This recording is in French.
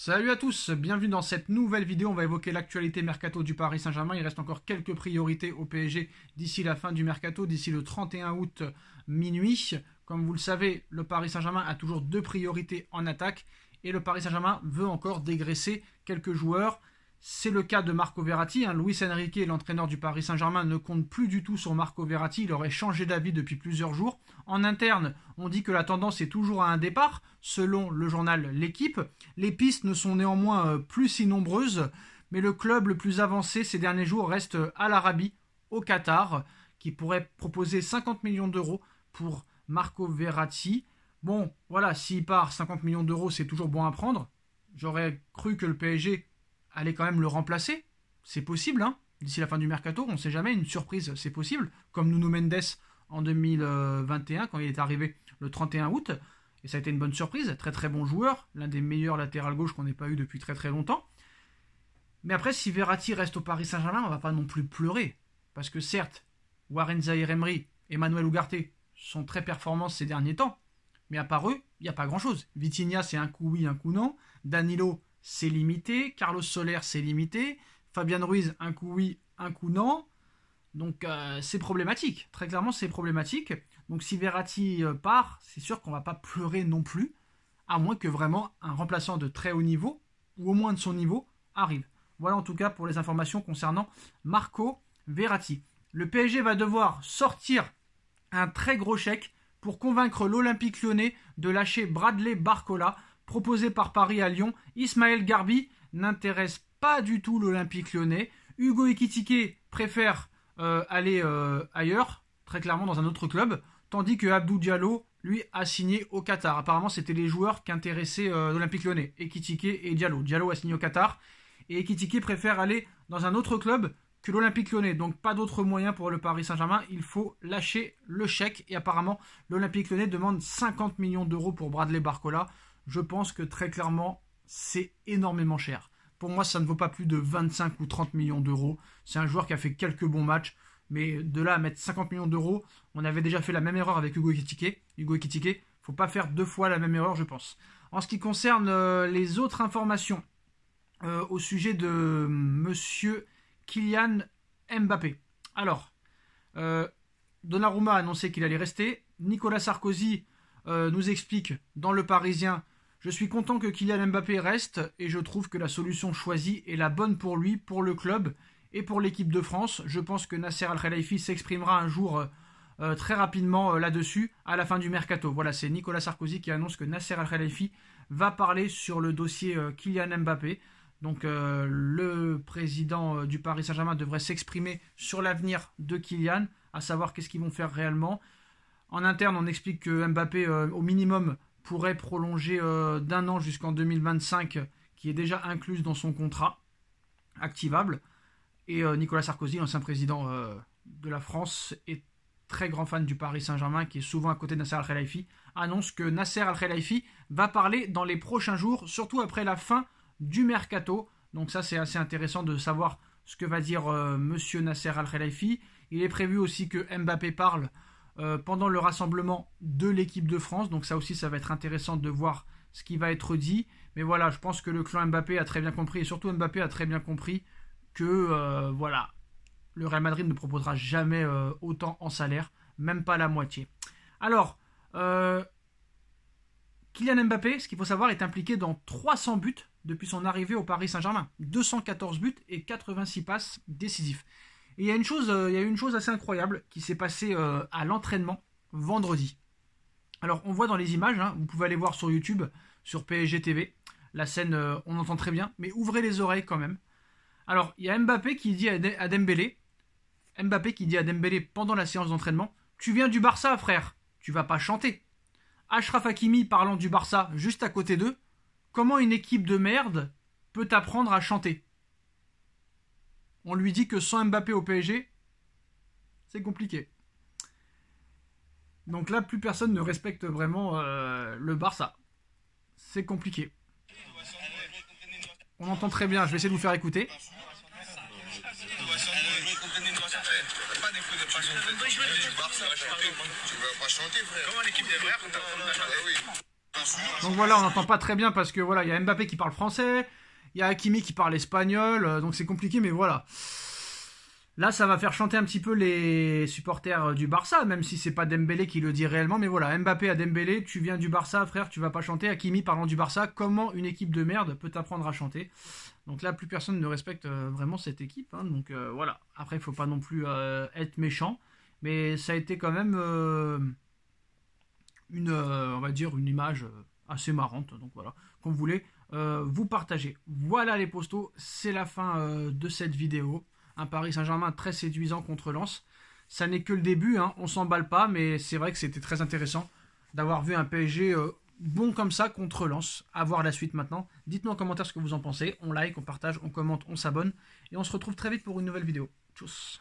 Salut à tous, bienvenue dans cette nouvelle vidéo. On va évoquer l'actualité mercato du Paris Saint-Germain. Il reste encore quelques priorités au PSG d'ici la fin du mercato, d'ici le 31 août minuit. Comme vous le savez, le Paris Saint-Germain a toujours deux priorités en attaque et le Paris Saint-Germain veut encore dégraisser quelques joueurs. C'est le cas de Marco Verratti. Luis Enrique, l'entraîneur du Paris Saint-Germain, ne compte plus du tout sur Marco Verratti. Il aurait changé d'avis depuis plusieurs jours. En interne, on dit que la tendance est toujours à un départ, selon le journal L'Équipe. Les pistes ne sont néanmoins plus si nombreuses, mais le club le plus avancé ces derniers jours reste Al Arabi, au Qatar, qui pourrait proposer 50 millions d'euros pour Marco Verratti. Bon, voilà, s'il part 50 millions d'euros, c'est toujours bon à prendre. J'aurais cru que le PSG allait quand même le remplacer. C'est possible, hein. D'ici la fin du mercato, on ne sait jamais, une surprise, c'est possible. Comme Nuno Mendes en 2021, quand il est arrivé le 31 août. Et ça a été une bonne surprise, très très bon joueur, l'un des meilleurs latérales gauche qu'on n'ait pas eu depuis très très longtemps. Mais après, si Verratti reste au Paris Saint-Germain, on ne va pas non plus pleurer. Parce que certes, Warren Zaïre-Emery, Emmanuel Ugarte sont très performants ces derniers temps. Mais à part eux, il n'y a pas grand-chose. Vitinha, c'est un coup oui, un coup non. Danilo, c'est limité. Carlos Soler, c'est limité. Fabian Ruiz, un coup oui, un coup non. Donc c'est problématique. Très clairement, c'est problématique. Donc si Verratti part, c'est sûr qu'on ne va pas pleurer non plus. À moins que vraiment un remplaçant de très haut niveau, ou au moins de son niveau, arrive. Voilà en tout cas pour les informations concernant Marco Verratti. Le PSG va devoir sortir un très gros chèque pour convaincre l'Olympique Lyonnais de lâcher Bradley Barcola, proposé par Paris à Lyon. Ismaël Garbi n'intéresse pas du tout l'Olympique Lyonnais. Hugo Ekitike préfère aller ailleurs, très clairement dans un autre club, tandis que Abdou Diallo, lui, a signé au Qatar. Apparemment, c'était les joueurs qui intéressaient l'Olympique Lyonnais, Ekitike et Diallo. Diallo a signé au Qatar, et Ekitike préfère aller dans un autre club que l'Olympique Lyonnais. Donc pas d'autre moyen pour le Paris Saint-Germain, il faut lâcher le chèque. Et apparemment, l'Olympique Lyonnais demande 50 millions d'euros pour Bradley Barcola. Je pense que très clairement, c'est énormément cher. Pour moi, ça ne vaut pas plus de 25 ou 30 millions d'euros. C'est un joueur qui a fait quelques bons matchs. Mais de là à mettre 50 millions d'euros, on avait déjà fait la même erreur avec Hugo Ekitike. Hugo Ekitike, il ne faut pas faire deux fois la même erreur, je pense. En ce qui concerne les autres informations au sujet de monsieur Kylian Mbappé. Alors, Donnarumma a annoncé qu'il allait rester. Nicolas Sarkozy nous explique dans Le Parisien: je suis content que Kylian Mbappé reste et je trouve que la solution choisie est la bonne pour lui, pour le club et pour l'équipe de France. Je pense que Nasser Al-Khelaifi s'exprimera un jour très rapidement là-dessus, à la fin du mercato. Voilà, c'est Nicolas Sarkozy qui annonce que Nasser Al-Khelaifi va parler sur le dossier Kylian Mbappé. Donc le président du Paris Saint-Germain devrait s'exprimer sur l'avenir de Kylian, à savoir qu'est-ce qu'ils vont faire réellement. En interne, on explique que Mbappé, au minimum, pourrait prolonger d'un an jusqu'en 2025, qui est déjà incluse dans son contrat activable. Et Nicolas Sarkozy, l'ancien président de la France, est très grand fan du Paris Saint-Germain, qui est souvent à côté de Nasser Al-Khelaifi, annonce que Nasser Al-Khelaifi va parler dans les prochains jours, surtout après la fin du mercato. Donc ça, c'est assez intéressant de savoir ce que va dire monsieur Nasser Al-Khelaifi. Il est prévu aussi que Mbappé parle pendant le rassemblement de l'équipe de France. Donc ça aussi, ça va être intéressant de voir ce qui va être dit. Mais voilà, je pense que le clan Mbappé a très bien compris, et surtout Mbappé a très bien compris que voilà, le Real Madrid ne proposera jamais autant en salaire, même pas la moitié. Alors, Kylian Mbappé, ce qu'il faut savoir, est impliqué dans 300 buts depuis son arrivée au Paris Saint-Germain. 214 buts et 86 passes décisifs. Et il y a une chose assez incroyable qui s'est passée à l'entraînement vendredi. Alors, on voit dans les images, hein, vous pouvez aller voir sur YouTube, sur PSG TV, la scène, on entend très bien, mais ouvrez les oreilles quand même. Alors, il y a Mbappé qui dit à Dembélé pendant la séance d'entraînement: tu viens du Barça, frère, tu vas pas chanter. Achraf Hakimi parlant du Barça juste à côté d'eux: comment une équipe de merde peut t'apprendre à chanter? On lui dit que sans Mbappé au PSG, c'est compliqué. Donc là, plus personne ne respecte vraiment le Barça. C'est compliqué. On entend très bien, je vais essayer de vous faire écouter. Tu vas pas chanter, frère. Comment l'équipe des frères? Donc voilà, on n'entend pas très bien parce que voilà, il y a Mbappé qui parle français, il y a Hakimi qui parle espagnol, donc c'est compliqué, mais voilà. Là, ça va faire chanter un petit peu les supporters du Barça, même si c'est pas Dembélé qui le dit réellement. Mais voilà, Mbappé à Dembélé, tu viens du Barça, frère, tu vas pas chanter. Hakimi parlant du Barça, comment une équipe de merde peut t'apprendre à chanter? Donc là, plus personne ne respecte vraiment cette équipe. Hein, donc voilà. Après, il faut pas non plus être méchant, mais ça a été quand même on va dire, une image assez marrante. Donc voilà, qu'on voulait vous partager. Voilà les postos, c'est la fin de cette vidéo. Un Paris Saint-Germain très séduisant contre Lens. Ça n'est que le début, hein, on s'emballe pas, mais c'est vrai que c'était très intéressant d'avoir vu un PSG bon comme ça contre Lens. À voir la suite maintenant. Dites-nous en commentaire ce que vous en pensez. On like, on partage, on commente, on s'abonne. Et on se retrouve très vite pour une nouvelle vidéo. Tchuss.